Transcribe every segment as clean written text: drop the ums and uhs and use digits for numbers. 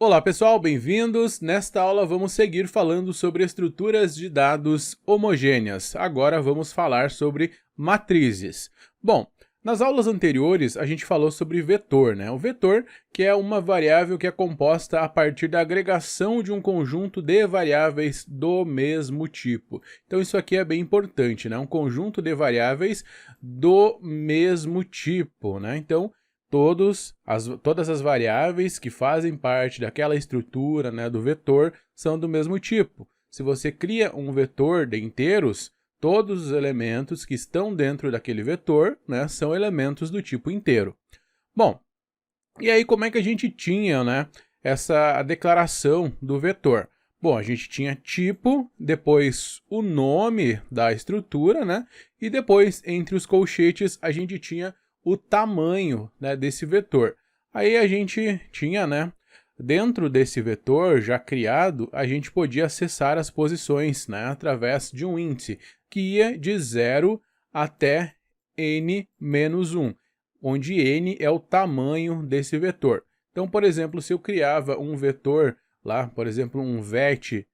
Olá pessoal, bem-vindos! Nesta aula vamos seguir falando sobre estruturas de dados homogêneas. Agora vamos falar sobre matrizes. Bom, nas aulas anteriores a gente falou sobre vetor, né? O vetor que é uma variável que é composta a partir da agregação de um conjunto de variáveis do mesmo tipo. Então isso aqui é bem importante, né? Um conjunto de variáveis do mesmo tipo, né? Então todas as variáveis que fazem parte daquela estrutura, né, do vetor são do mesmo tipo. Se você cria um vetor de inteiros, todos os elementos que estão dentro daquele vetor, né, são elementos do tipo inteiro. Bom, e aí como é que a gente tinha, né, a declaração do vetor? Bom, a gente tinha tipo, depois o nome da estrutura, né, e depois entre os colchetes a gente tinha o tamanho, né, desse vetor. Aí a gente tinha, né, dentro desse vetor já criado, a gente podia acessar as posições, né, através de um índice, que ia de 0 até n-1, onde n é o tamanho desse vetor. Então, por exemplo, se eu criava um vetor lá, por exemplo, um vet,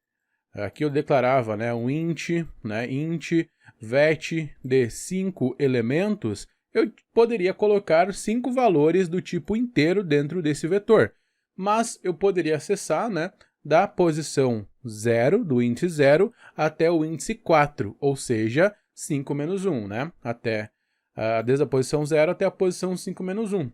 aqui eu declarava, né, um int, né, int vet de 5 elementos, eu poderia colocar 5 valores do tipo inteiro dentro desse vetor. Mas eu poderia acessar, né, da posição 0, do índice 0, até o índice 4, ou seja, 5 menos 1, né? Desde a posição 0 até a posição 5 menos 1.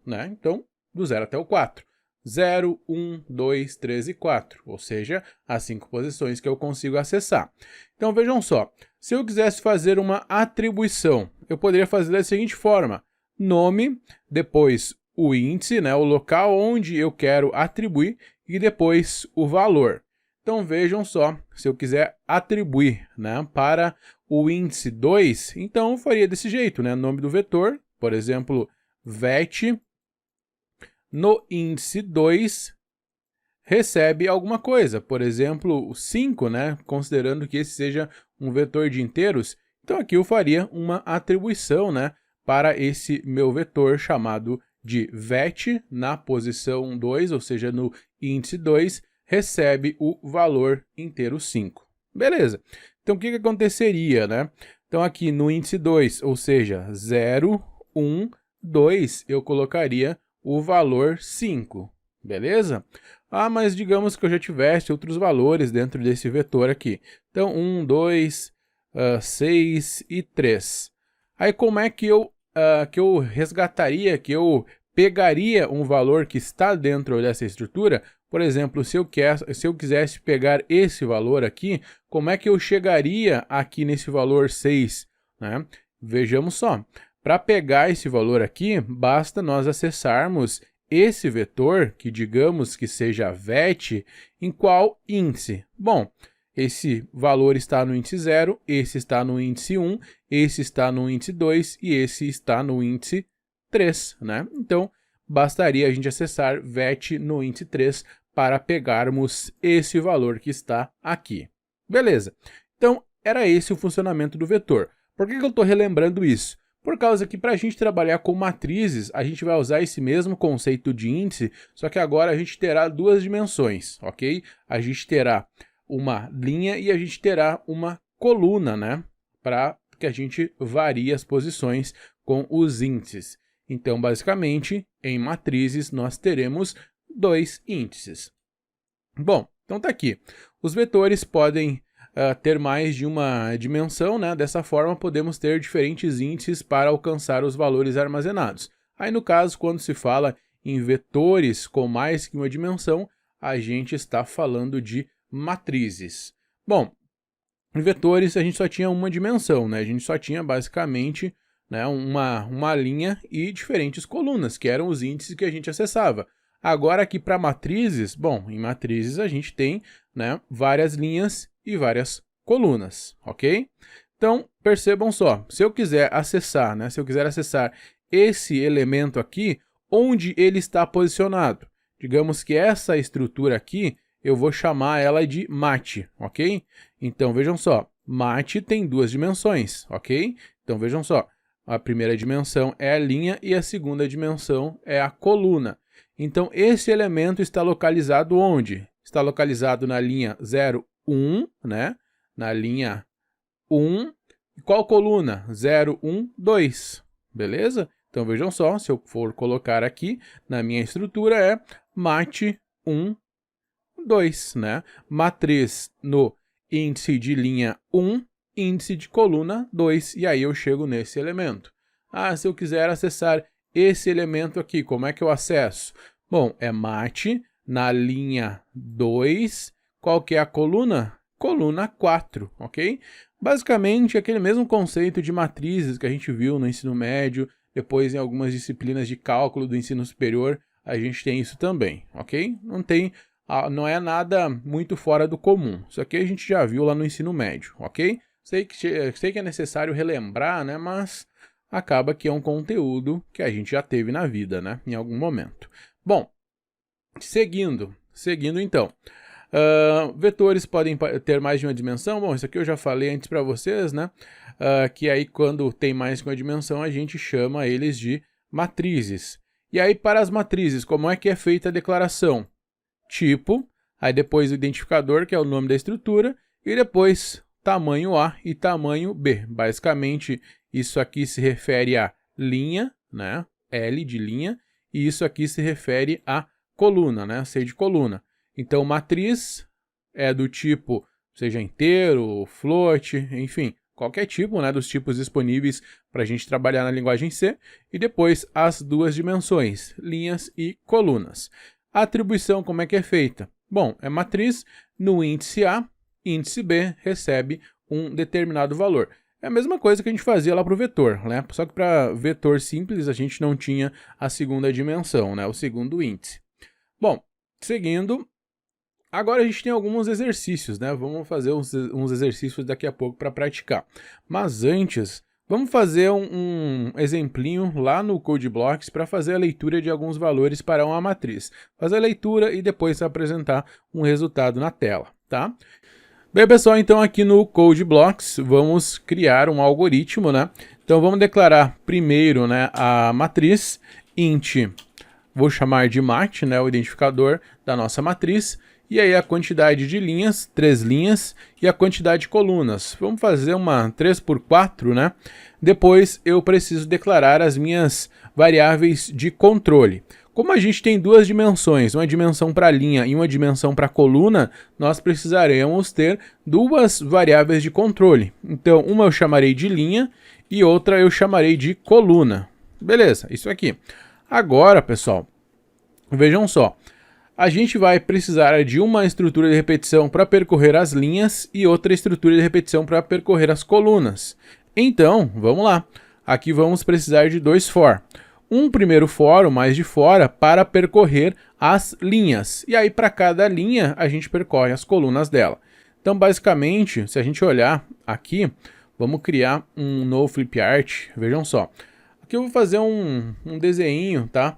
Né? Então, do 0 até o 4. 0, 1, 2, 3 e 4, ou seja, as 5 posições que eu consigo acessar. Então vejam só, se eu quisesse fazer uma atribuição, eu poderia fazer da seguinte forma: nome, depois o índice, né, o local onde eu quero atribuir, e depois o valor. Então vejam só, se eu quiser atribuir, né, para o índice 2, então eu faria desse jeito, né, nome do vetor, por exemplo, vet, no índice 2, recebe alguma coisa, por exemplo, o 5, né? Considerando que esse seja um vetor de inteiros, então aqui eu faria uma atribuição, né, para esse meu vetor chamado de vet na posição 2, ou seja, no índice 2, recebe o valor inteiro 5. Beleza. Então o que aconteceria, né? Então aqui no índice 2, ou seja, 0, 1, 2, eu colocaria o valor 5, beleza? Ah, mas digamos que eu já tivesse outros valores dentro desse vetor aqui. Então, 1, 2, 6 e 3. Aí como é que eu resgataria, que eu pegaria um valor que está dentro dessa estrutura? Por exemplo, se eu quisesse pegar esse valor aqui, como é que eu chegaria aqui nesse valor 6? Né? Vejamos só. Para pegar esse valor aqui, basta nós acessarmos esse vetor, que digamos que seja vet, em qual índice? Bom, esse valor está no índice 0, esse está no índice 1, esse está no índice 2 e esse está no índice 3, né? Então, bastaria a gente acessar vet no índice 3 para pegarmos esse valor que está aqui. Beleza. Então, era esse o funcionamento do vetor. Por que eu estou relembrando isso? Por causa que para a gente trabalhar com matrizes, a gente vai usar esse mesmo conceito de índice, só que agora a gente terá duas dimensões, ok? A gente terá uma linha e a gente terá uma coluna, né? Para que a gente varie as posições com os índices. Então, basicamente, em matrizes, nós teremos dois índices. Bom, então tá aqui. Os vetores podem ter mais de uma dimensão, né? Dessa forma, podemos ter diferentes índices para alcançar os valores armazenados. Aí, no caso, quando se fala em vetores com mais que uma dimensão, a gente está falando de matrizes. Bom, em vetores a gente só tinha uma dimensão, né? A gente só tinha basicamente, né, uma linha e diferentes colunas, que eram os índices que a gente acessava. Agora aqui para matrizes, bom, em matrizes a gente tem, né, várias linhas e várias colunas, ok? Então, percebam só, se eu quiser acessar, né, esse elemento aqui, onde ele está posicionado? Digamos que essa estrutura aqui, eu vou chamar ela de mat, ok? Então, vejam só, mat tem duas dimensões, ok? Então, vejam só, a primeira dimensão é a linha e a segunda dimensão é a coluna. Então, esse elemento está localizado onde? Está localizado na linha 0, 1, né? Na linha 1. Qual coluna? 0, 1, 2. Beleza? Então, vejam só, se eu for colocar aqui na minha estrutura é mat 1, 2, né? Matriz no índice de linha 1, índice de coluna 2, e aí eu chego nesse elemento. Ah, se eu quiser acessar esse elemento aqui, como é que eu acesso? Bom, é mat na linha 2, qual que é a coluna? Coluna 4, ok? Basicamente, aquele mesmo conceito de matrizes que a gente viu no ensino médio, depois em algumas disciplinas de cálculo do ensino superior, a gente tem isso também, ok? Não é nada muito fora do comum. Isso aqui a gente já viu lá no ensino médio, ok? Sei que é necessário relembrar, né? Mas acaba que é um conteúdo que a gente já teve na vida, né? Em algum momento. Bom, seguindo então. Vetores podem ter mais de uma dimensão. Bom, isso aqui eu já falei antes para vocês, né? Que aí quando tem mais de uma dimensão, a gente chama eles de matrizes. E aí para as matrizes, como é que é feita a declaração? Tipo, aí depois o identificador, que é o nome da estrutura, e depois tamanho A e tamanho B. Basicamente, isso aqui se refere a linha, né? L de linha, e isso aqui se refere a coluna, né? C de coluna. Então, matriz é do tipo, seja inteiro, float, enfim, qualquer tipo, né, dos tipos disponíveis para a gente trabalhar na linguagem C. E depois as duas dimensões, linhas e colunas. A atribuição, como é que é feita? Bom, é matriz no índice A, índice B recebe um determinado valor. É a mesma coisa que a gente fazia lá para o vetor, né? Só que para vetor simples a gente não tinha a segunda dimensão, né? O segundo índice. Bom, seguindo, agora a gente tem alguns exercícios, né? Vamos fazer uns exercícios daqui a pouco para praticar. Mas antes, vamos fazer um exemplinho lá no CodeBlocks para fazer a leitura de alguns valores para uma matriz. Fazer a leitura e depois apresentar um resultado na tela, tá? Bem, pessoal, então aqui no CodeBlocks vamos criar um algoritmo, né? Então vamos declarar primeiro, né, a matriz int, vou chamar de mat, né, o identificador da nossa matriz, e aí a quantidade de linhas, 3 linhas, e a quantidade de colunas. Vamos fazer uma 3x4, né? Depois eu preciso declarar as minhas variáveis de controle. Como a gente tem duas dimensões, uma dimensão para linha e uma dimensão para coluna, nós precisaremos ter duas variáveis de controle. Então, uma eu chamarei de linha e outra eu chamarei de coluna. Beleza, isso aqui. Agora, pessoal, vejam só. A gente vai precisar de uma estrutura de repetição para percorrer as linhas e outra estrutura de repetição para percorrer as colunas. Então, vamos lá. Aqui vamos precisar de dois for. Um primeiro for, o mais de fora, para percorrer as linhas. E aí, para cada linha, a gente percorre as colunas dela. Então, basicamente, se a gente olhar aqui, vamos criar um novo flipchart. Vejam só. Aqui eu vou fazer um desenho, tá?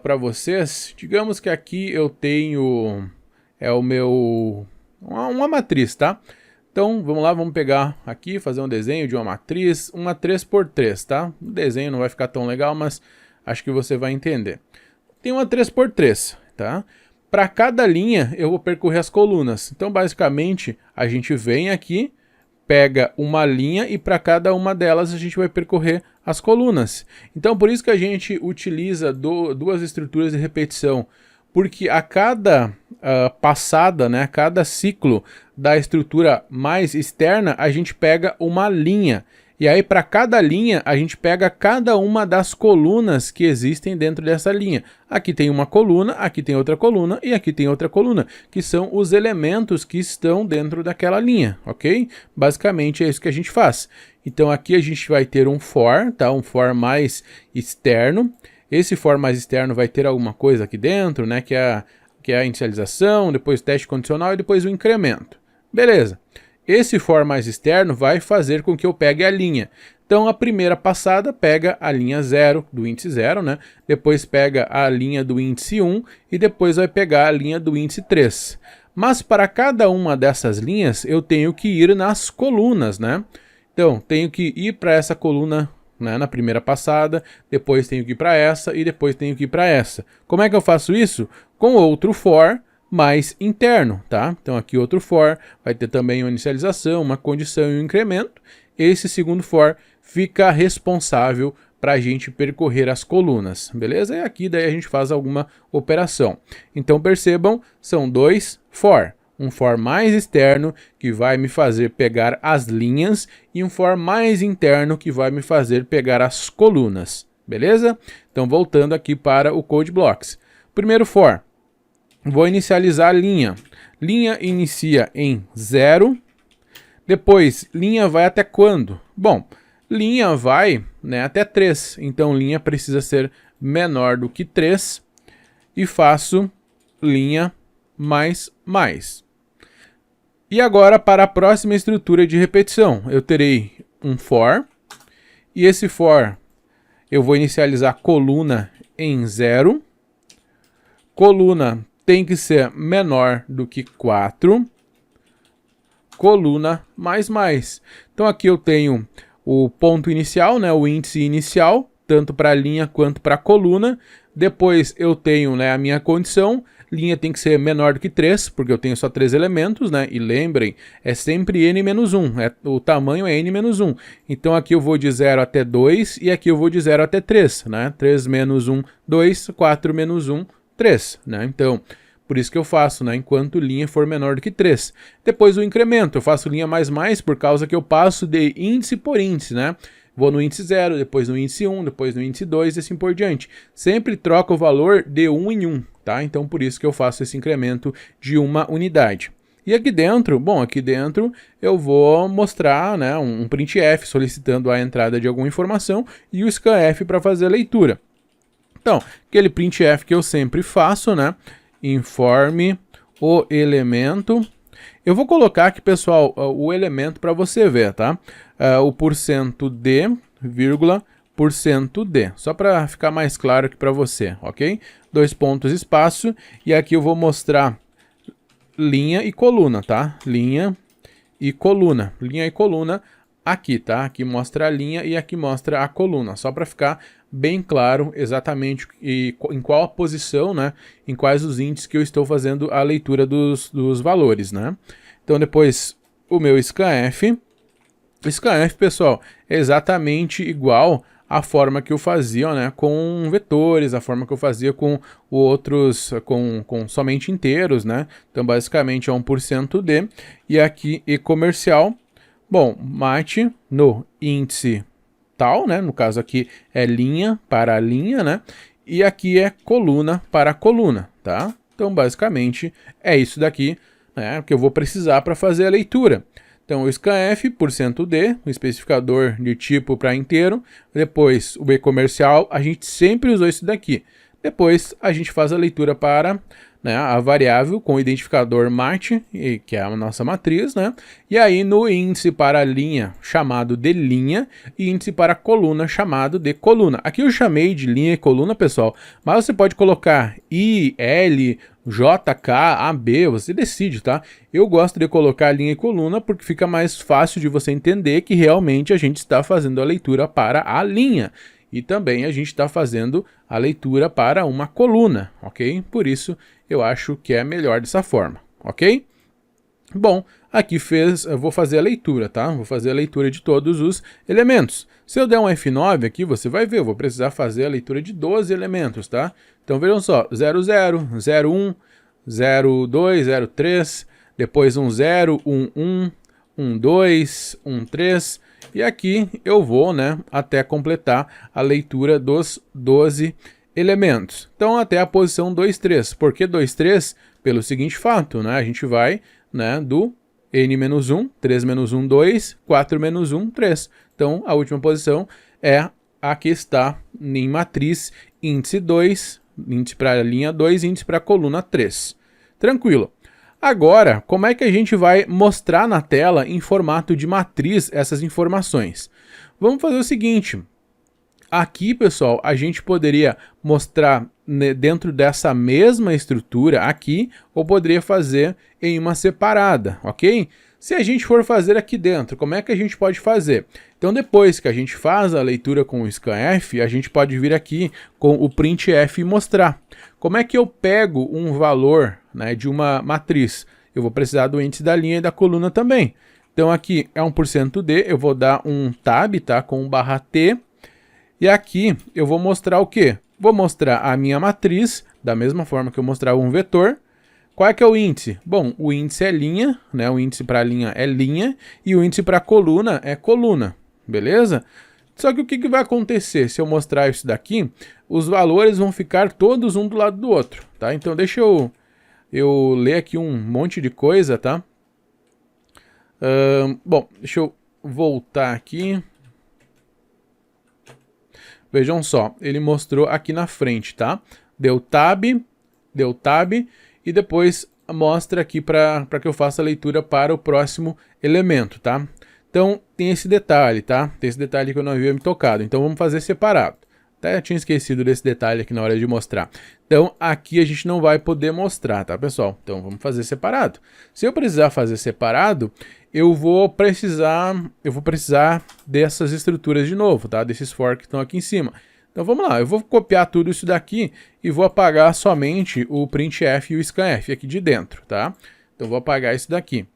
Para vocês. Digamos que aqui eu tenho uma matriz, tá? Então, vamos lá, vamos pegar aqui, fazer um desenho de uma matriz, uma 3x3, tá? O desenho não vai ficar tão legal, mas acho que você vai entender. Tem uma 3x3, tá? Para cada linha, eu vou percorrer as colunas. Então, basicamente, a gente vem aqui, pega uma linha e para cada uma delas a gente vai percorrer as colunas. Então, por isso que a gente utiliza duas estruturas de repetição, porque a cada passada, né, cada ciclo da estrutura mais externa, a gente pega uma linha. E aí, para cada linha, a gente pega cada uma das colunas que existem dentro dessa linha. Aqui tem uma coluna, aqui tem outra coluna e aqui tem outra coluna, que são os elementos que estão dentro daquela linha, ok? Basicamente é isso que a gente faz. Então aqui a gente vai ter um for, tá? Um for mais externo. Esse for mais externo vai ter alguma coisa aqui dentro, né? Que é a inicialização, depois o teste condicional e depois o incremento. Beleza. Esse for mais externo vai fazer com que eu pegue a linha. Então, a primeira passada pega a linha 0 do índice 0, né? Depois pega a linha do índice 1 e depois vai pegar a linha do índice 3. Mas para cada uma dessas linhas, eu tenho que ir nas colunas, né? Então, tenho que ir para essa coluna né, na primeira passada, depois tenho que ir para essa e depois tenho que ir para essa. Como é que eu faço isso? Com outro for mais interno, tá? Então aqui outro for, vai ter também uma inicialização, uma condição e um incremento. Esse segundo for fica responsável para a gente percorrer as colunas, beleza? E aqui daí a gente faz alguma operação. Então percebam, são dois for. Um for mais externo que vai me fazer pegar as linhas e um for mais interno que vai me fazer pegar as colunas, beleza? Então voltando aqui para o Code Blocks. Primeiro for, vou inicializar a linha. Linha inicia em 0, depois linha vai até quando? Bom, linha vai, né, até 3, então linha precisa ser menor do que 3 e faço linha mais. E agora para a próxima estrutura de repetição, eu terei um for, e esse for eu vou inicializar coluna em 0, coluna tem que ser menor do que 4, coluna mais. Então aqui eu tenho o ponto inicial, né, o índice inicial, tanto para a linha quanto para a coluna. Depois eu tenho, né, a minha condição, linha tem que ser menor do que 3, porque eu tenho só 3 elementos, né? E lembrem, é sempre n-1, o tamanho é n-1. Então aqui eu vou de 0 até 2 e aqui eu vou de 0 até 3, né? 3 menos 1, 2, 4 menos 1, 3, né? Então, por isso que eu faço, né? Enquanto linha for menor do que 3. Depois o incremento, eu faço linha mais por causa que eu passo de índice por índice, né? Vou no índice 0, depois no índice 1, depois no índice 2 e assim por diante. Sempre troca o valor de 1 em 1, tá? Então por isso que eu faço esse incremento de uma unidade. E aqui dentro, bom, aqui dentro eu vou mostrar, né, um printf solicitando a entrada de alguma informação e o scanf para fazer a leitura. Então, aquele printf que eu sempre faço, né? Informe o elemento. Eu vou colocar aqui, pessoal, o elemento para você ver, tá? O %d, vírgula, %d. Só para ficar mais claro aqui para você, ok? 2 pontos, espaço. E aqui eu vou mostrar linha e coluna, tá? Linha e coluna. Linha e coluna aqui, tá? Aqui mostra a linha e aqui mostra a coluna. Só para ficar bem claro exatamente em qual posição, né? Em quais os índices que eu estou fazendo a leitura dos valores, né? Então depois o meu scanf. O scanf, pessoal, é exatamente igual à forma que eu fazia, né, com vetores, a forma que eu fazia com outros, com somente inteiros, né? Então basicamente é 1%d. E aqui e comercial, bom, mate no índice tal, né? No caso aqui é linha para linha, né? E aqui é coluna para coluna, tá? Então basicamente é isso daqui, né, que eu vou precisar para fazer a leitura. Então o scanf, %d, o especificador de tipo para inteiro, depois o b comercial, a gente sempre usou isso daqui. Depois a gente faz a leitura para, né, a variável com o identificador mat, que é a nossa matriz, né? E aí no índice para linha chamado de linha e índice para coluna chamado de coluna. Aqui eu chamei de linha e coluna, pessoal, mas você pode colocar I, L, J, K, A, B, você decide, tá? Eu gosto de colocar linha e coluna porque fica mais fácil de você entender que realmente a gente está fazendo a leitura para a linha. E também a gente está fazendo a leitura para uma coluna, ok? Por isso eu acho que é melhor dessa forma, ok? Bom, aqui eu vou fazer a leitura, tá? Vou fazer a leitura de todos os elementos. Se eu der um F9 aqui, você vai ver, eu vou precisar fazer a leitura de 12 elementos, tá? Então vejam só, 00, 01, 02, 03, depois 10, 11, 12, 13, e aqui eu vou, né, até completar a leitura dos 12 elementos. Então até a posição 2, 3. Por que 2, 3? Pelo seguinte fato, né, a gente vai, né, do n-1, 3 menos 1, 2, 4 menos 1, 3. Então a última posição é a que está em matriz índice 2, índice para a linha 2, índice para a coluna 3. Tranquilo. Agora, como é que a gente vai mostrar na tela em formato de matriz essas informações? Vamos fazer o seguinte. Aqui, pessoal, a gente poderia mostrar, né, dentro dessa mesma estrutura aqui, ou poderia fazer em uma separada, ok? Se a gente for fazer aqui dentro, como é que a gente pode fazer? Então depois que a gente faz a leitura com o scanf, a gente pode vir aqui com o printf e mostrar. Como é que eu pego um valor, né, de uma matriz? Eu vou precisar do índice da linha e da coluna também. Então aqui é 1%D, eu vou dar um tab, tá, com um /t. E aqui eu vou mostrar o quê? Vou mostrar a minha matriz, da mesma forma que eu mostrava um vetor. Qual é que é o índice? Bom, o índice é linha, né? O índice para linha é linha e o índice para coluna é coluna, beleza? Só que o que vai acontecer se eu mostrar isso daqui? Os valores vão ficar todos um do lado do outro, tá? Então deixa eu ler aqui um monte de coisa, tá? Bom, deixa eu voltar aqui. Vejam só, ele mostrou aqui na frente, tá? Deu tab e depois mostra aqui para que eu faça a leitura para o próximo elemento, tá? Então tem esse detalhe, tá? Tem esse detalhe que eu não havia me tocado, então vamos fazer separado. Até tinha esquecido desse detalhe aqui na hora de mostrar. Então aqui a gente não vai poder mostrar, tá, pessoal? Então vamos fazer separado. Se eu precisar fazer separado, eu vou precisar dessas estruturas de novo, tá? Desses for que estão aqui em cima. Então vamos lá, eu vou copiar tudo isso daqui e vou apagar somente o printf e o scanf aqui de dentro, tá? Então vou apagar isso daqui.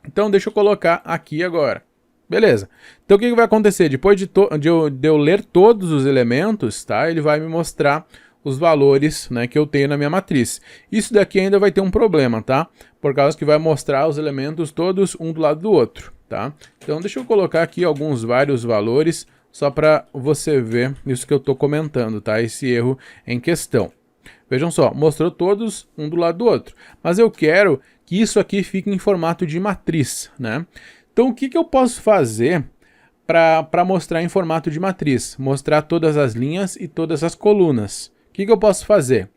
Então deixa eu colocar aqui agora. Beleza. Então o que vai acontecer? Depois de eu ler todos os elementos, tá? Ele vai me mostrar os valores, né, que eu tenho na minha matriz. Isso daqui ainda vai ter um problema, tá? Por causa que vai mostrar os elementos todos um do lado do outro, tá? Então deixa eu colocar aqui vários valores, só para você ver isso que eu estou comentando, tá? Esse erro em questão. Vejam só, mostrou todos um do lado do outro. Mas eu quero que isso aqui fique em formato de matriz, né? Então o que eu posso fazer para mostrar em formato de matriz? Mostrar todas as linhas e todas as colunas. O que eu posso fazer?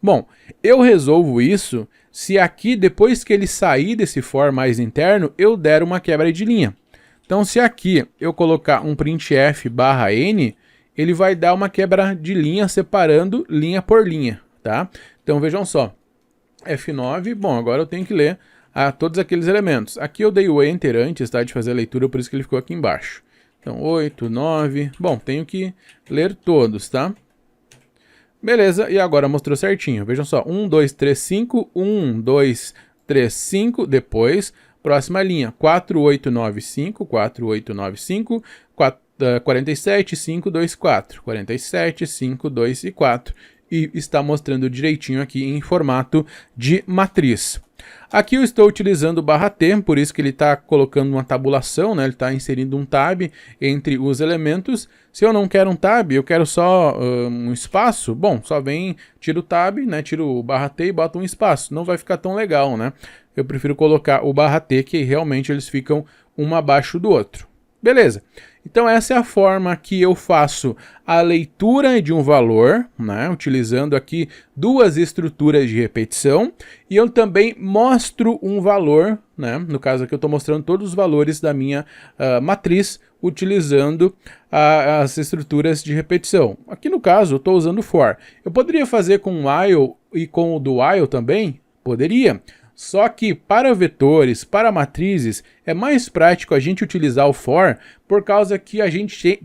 Bom, eu resolvo isso se aqui, depois que ele sair desse for mais interno, eu der uma quebra de linha. Então se aqui eu colocar um printf /n, ele vai dar uma quebra de linha separando linha por linha, tá? Então vejam só, F9, bom, agora eu tenho que ler todos aqueles elementos. Aqui eu dei o Enter antes, tá, de fazer a leitura, por isso que ele ficou aqui embaixo. Então 8, 9, bom, tenho que ler todos, tá? Beleza, e agora mostrou certinho. Vejam só, 1, 2, 3, 5, 1, 2, 3, 5, depois, próxima linha, 4, 8, 9, 5, 4, 8, 9, 5, 47, 5, 2, 4, 47, 5, 2 e 4. E está mostrando direitinho aqui em formato de matriz. Aqui eu estou utilizando o /t, por isso que ele está colocando uma tabulação, né? Ele está inserindo um tab entre os elementos. Se eu não quero um tab, eu quero só um espaço, bom, só vem, tira o tab, né? Tira o /t e bota um espaço. Não vai ficar tão legal, né? Eu prefiro colocar o /t, que realmente eles ficam um abaixo do outro. Beleza. Então essa é a forma que eu faço a leitura de um valor, né, utilizando aqui duas estruturas de repetição, e eu também mostro um valor, né, no caso aqui eu estou mostrando todos os valores da minha matriz, utilizando as estruturas de repetição. Aqui no caso eu estou usando for. Eu poderia fazer com o while e com o do while também? Poderia. Só que para vetores, para matrizes, é mais prático a gente utilizar o for, por causa que a gente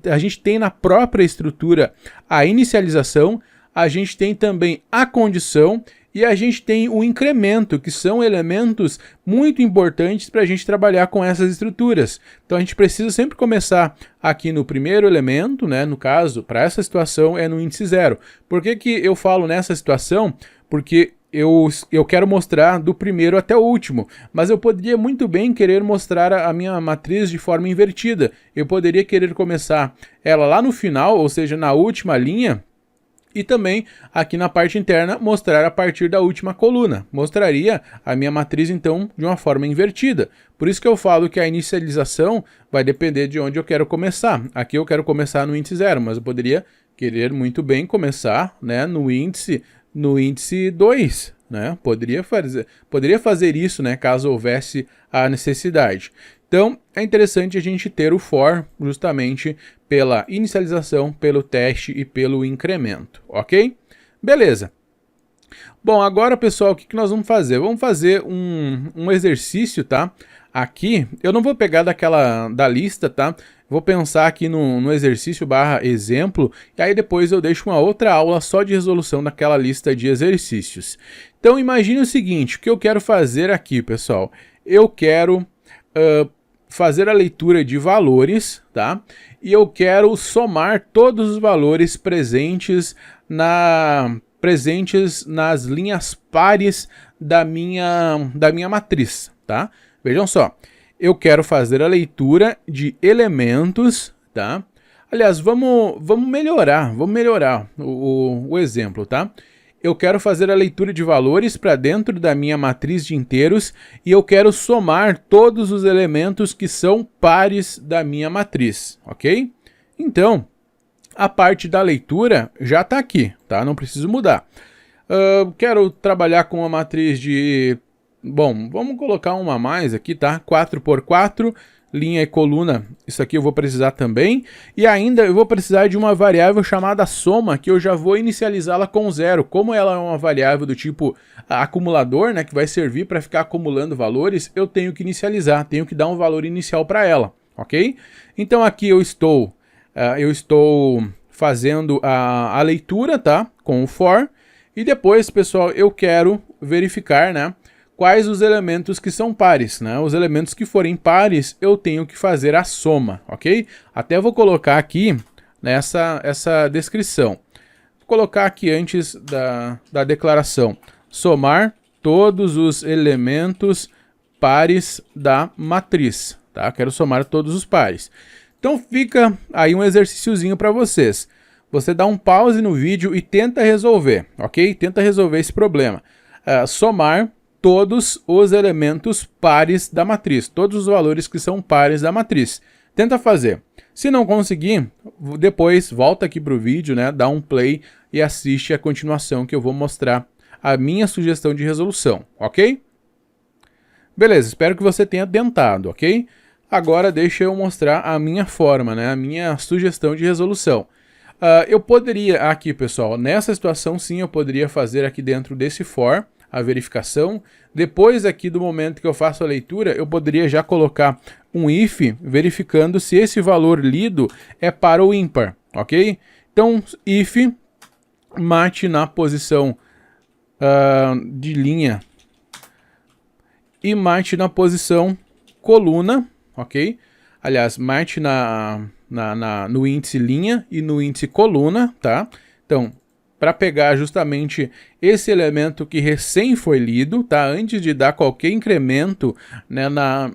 tem na própria estrutura a inicialização, a gente tem também a condição e a gente tem o incremento, que são elementos muito importantes para a gente trabalhar com essas estruturas. Então a gente precisa sempre começar aqui no primeiro elemento, né? No caso, para essa situação é no índice 0. Por que eu falo nessa situação? Porque eu quero mostrar do primeiro até o último, mas eu poderia muito bem querer mostrar a minha matriz de forma invertida. Eu poderia querer começar ela lá no final, ou seja, na última linha, e também aqui na parte interna mostrar a partir da última coluna. Mostraria a minha matriz então de uma forma invertida. Por isso que eu falo que a inicialização vai depender de onde eu quero começar. Aqui eu quero começar no índice 0, mas eu poderia querer muito bem começar, né, no índice 2, né? Poderia fazer isso, né, caso houvesse a necessidade. Então, é interessante a gente ter o for justamente pela inicialização, pelo teste e pelo incremento, ok? Beleza. Bom, agora, pessoal, o que nós vamos fazer? Vamos fazer um exercício, tá? aqui, eu não vou pegar da lista, tá? Vou pensar aqui no exercício / exemplo, e aí depois eu deixo uma outra aula só de resolução daquela lista de exercícios. Então imagine o seguinte, o que eu quero fazer aqui, pessoal? Eu quero fazer a leitura de valores, tá? E eu quero somar todos os valores presentes nas linhas pares da minha matriz, tá? Vejam só, eu quero fazer a leitura de elementos, tá? Aliás, vamos melhorar o exemplo, tá? Eu quero fazer a leitura de valores para dentro da minha matriz de inteiros e eu quero somar todos os elementos que são pares da minha matriz, ok? Então, a parte da leitura já está aqui, tá? Não preciso mudar. Quero trabalhar com a matriz de... Bom, vamos colocar uma a mais aqui, tá? 4×4, linha e coluna, isso aqui eu vou precisar também. E ainda eu vou precisar de uma variável chamada soma, que eu já vou inicializá-la com 0. Como ela é uma variável do tipo acumulador, né, que vai servir para ficar acumulando valores, eu tenho que inicializar, tenho que dar um valor inicial para ela, ok? Então aqui eu estou fazendo a leitura, tá? Com o for. E depois, pessoal, eu quero verificar, né, quais os elementos que são pares, né? Os elementos que forem pares, eu tenho que fazer a soma, ok? Até vou colocar aqui essa descrição. Vou colocar aqui antes da declaração. Somar todos os elementos pares da matriz, tá? Quero somar todos os pares. Então fica aí um exercíciozinho para vocês. Você dá um pause no vídeo e tenta resolver, ok? Tenta resolver esse problema. Somar todos os elementos pares da matriz, todos os valores que são pares da matriz. Tenta fazer. Se não conseguir, depois volta aqui para o vídeo, né, dá um play e assiste a continuação que eu vou mostrar a minha sugestão de resolução, ok? Beleza, espero que você tenha tentado, ok? Agora deixa eu mostrar a minha forma, né, a minha sugestão de resolução. Eu poderia aqui, pessoal, nessa situação sim, eu poderia fazer aqui dentro desse for a verificação. Depois aqui do momento que eu faço a leitura, eu poderia já colocar um if verificando se esse valor lido é par ou ímpar, ok? Então, if mate na posição de linha e mate na posição coluna, ok? Aliás, mate no índice linha e no índice coluna, tá? Então, para pegar justamente esse elemento que recém foi lido, tá? Antes de dar qualquer incremento, né,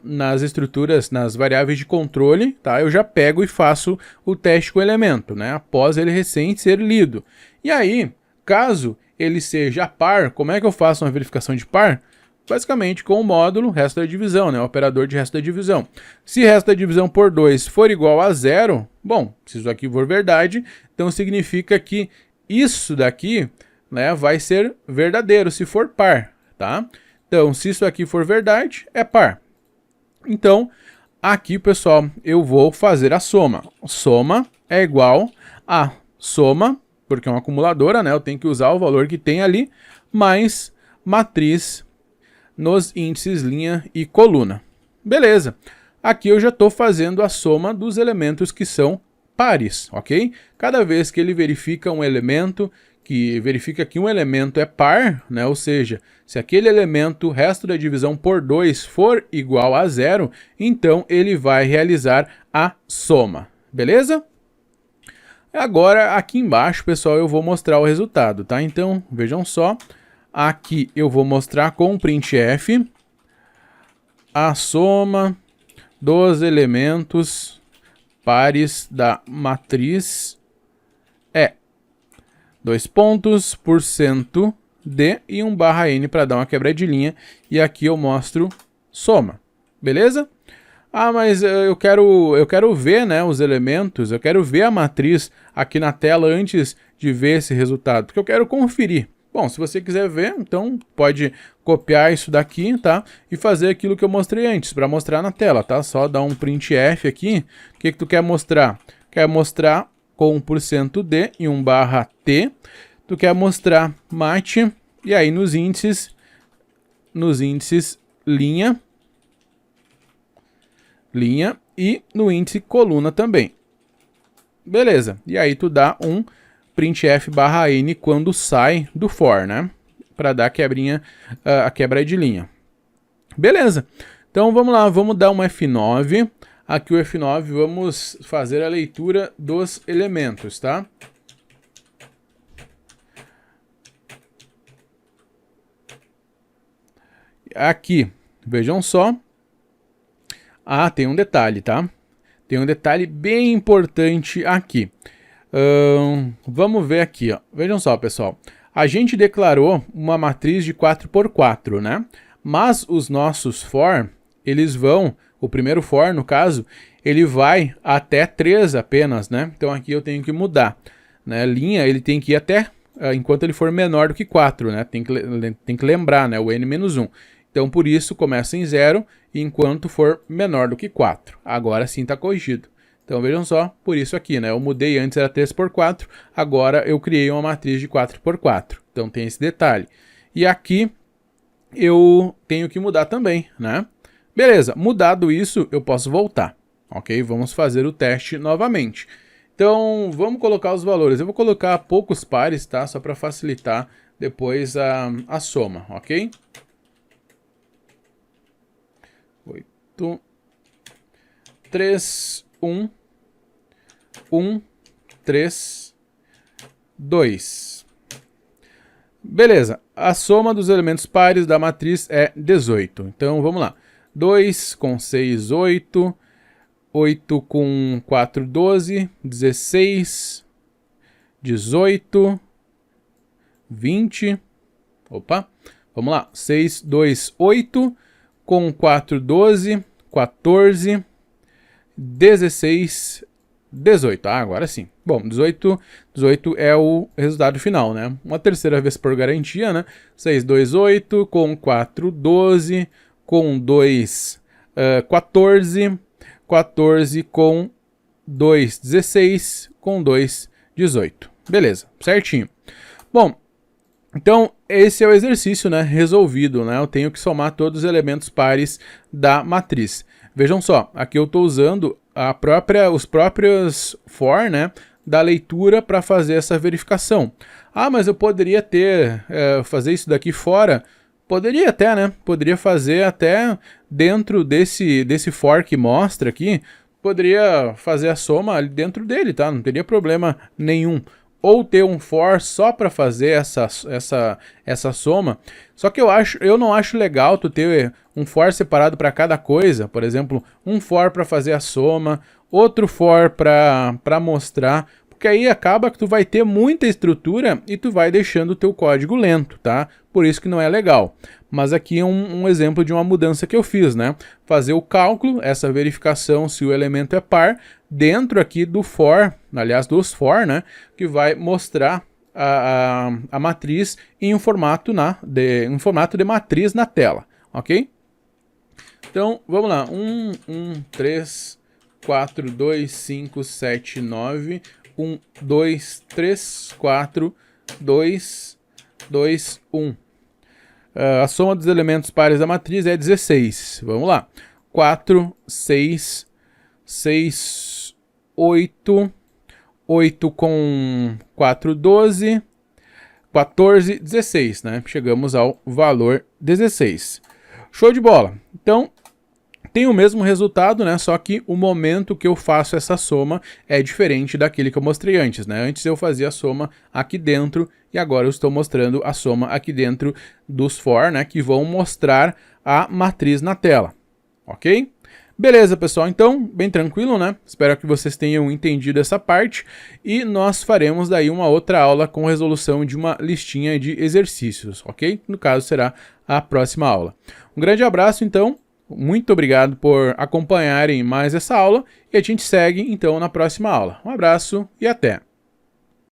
nas estruturas, nas variáveis de controle, tá? Eu já pego e faço o teste com o elemento, né? Após ele recém ser lido. E aí, caso ele seja par, como é que eu faço uma verificação de par? Basicamente com o módulo resto da divisão, né? O operador de resto da divisão. Se resto da divisão por 2 for igual a 0, bom, se isso aqui for verdade, então significa que isso daqui, né, vai ser verdadeiro se for par, tá? Então, se isso aqui for verdade, é par. Então, aqui, pessoal, eu vou fazer a soma. Soma é igual a soma, porque é uma acumuladora, né? Eu tenho que usar o valor que tem ali, mais matriz nos índices linha e coluna. Beleza. Aqui eu já estou fazendo a soma dos elementos que são pares, ok? Cada vez que ele verifica um elemento, que verifica que um elemento é par, né? Ou seja, se aquele elemento, resto da divisão por 2 for igual a 0, então ele vai realizar a soma, beleza? Agora, aqui embaixo, pessoal, eu vou mostrar o resultado, tá? Então, vejam só, aqui eu vou mostrar com o printf a soma dos elementos pares da matriz é 2 pontos, %d e um /n para dar uma quebra de linha. E aqui eu mostro soma, beleza? Ah, mas eu quero ver, né, os elementos, eu quero ver a matriz aqui na tela antes de ver esse resultado, porque eu quero conferir. Bom, se você quiser ver, então pode copiar isso daqui, tá? E fazer aquilo que eu mostrei antes, para mostrar na tela, tá? Só dar um printf aqui. O que tu quer mostrar? Quer mostrar com %d e um /t. Tu quer mostrar mate, e aí nos índices linha linha, e no índice coluna também. Beleza, e aí tu dá um printf barra n quando sai do for, né? Para dar a quebra de linha. Beleza, então vamos lá, vamos dar uma F9. Aqui o F9, vamos fazer a leitura dos elementos, tá? Aqui, vejam só. Ah, tem um detalhe, tá? Tem um detalhe bem importante aqui. Vamos ver aqui, ó. Vejam só, pessoal. A gente declarou uma matriz de 4x4, né? Mas os nossos for, eles vão, o primeiro for, no caso, ele vai até 3 apenas, né? Então aqui eu tenho que mudar, né? Linha, ele tem que ir até, enquanto ele for menor do que 4, né? Tem que lembrar, né? O n-1. Então por isso começa em 0, enquanto for menor do que 4. Agora sim está corrigido. Então vejam só, por isso aqui, né? Eu mudei, antes era 3x4, agora eu criei uma matriz de 4x4. Então tem esse detalhe. E aqui eu tenho que mudar também, né? Beleza, mudado isso, eu posso voltar, ok? Vamos fazer o teste novamente. Então vamos colocar os valores. Eu vou colocar poucos pares, tá? Só para facilitar depois a soma, ok? 8, 3, 1, 1, 3, 2. Beleza, a soma dos elementos pares da matriz é 18. Então vamos lá. 2 com 6, 8. 8 com 4, 12. 16. 18. 20. Opa, vamos lá. 6, 2, 8. Com 4, 12, 14, 16, 18. Ah, agora sim. Bom, 18 é o resultado final, né? Uma terceira vez por garantia, né? 6, 2, 8, com 4, 12, com 2, 14, 14 com 2, 16, com 2, 18. Beleza, certinho. Bom, então, esse é o exercício, né, resolvido, né? Eu tenho que somar todos os elementos pares da matriz. Vejam só, aqui eu estou usando os próprios for, né, da leitura para fazer essa verificação. Ah, mas eu poderia fazer isso daqui fora? Poderia até, né? Poderia fazer até dentro desse for que mostra aqui, poderia fazer a soma ali dentro dele, tá? Não teria problema nenhum. Ou ter um for só para fazer essa soma. Só que eu não acho legal tu ter um for separado para cada coisa. Por exemplo, um for para fazer a soma, outro for para mostrar, porque aí acaba que tu vai ter muita estrutura e tu vai deixando o teu código lento, tá? Por isso que não é legal. Mas aqui é um exemplo de uma mudança que eu fiz, né? Fazer o cálculo, essa verificação se o elemento é par, dentro aqui do for, aliás, dos for, né? Que vai mostrar a matriz em um formato de matriz na tela, ok? Então, vamos lá. 1, 3, 4, 2, 5, 7, 9... 1, 2, 3, 4, 2, 2, 1. A soma dos elementos pares da matriz é 16. Vamos lá. 4, 6, 6, 8. 8 com 4, 12. 14, 16, né? Chegamos ao valor 16. Show de bola. Então, tem o mesmo resultado, né? Só que o momento que eu faço essa soma é diferente daquele que eu mostrei antes, né? Antes eu fazia a soma aqui dentro e agora eu estou mostrando a soma aqui dentro dos for, né? Que vão mostrar a matriz na tela, ok? Beleza, pessoal, então, bem tranquilo, né? Espero que vocês tenham entendido essa parte e nós faremos daí uma outra aula com resolução de uma listinha de exercícios, ok? No caso, será a próxima aula. Um grande abraço, então. Muito obrigado por acompanharem mais essa aula e a gente segue então na próxima aula. Um abraço e até!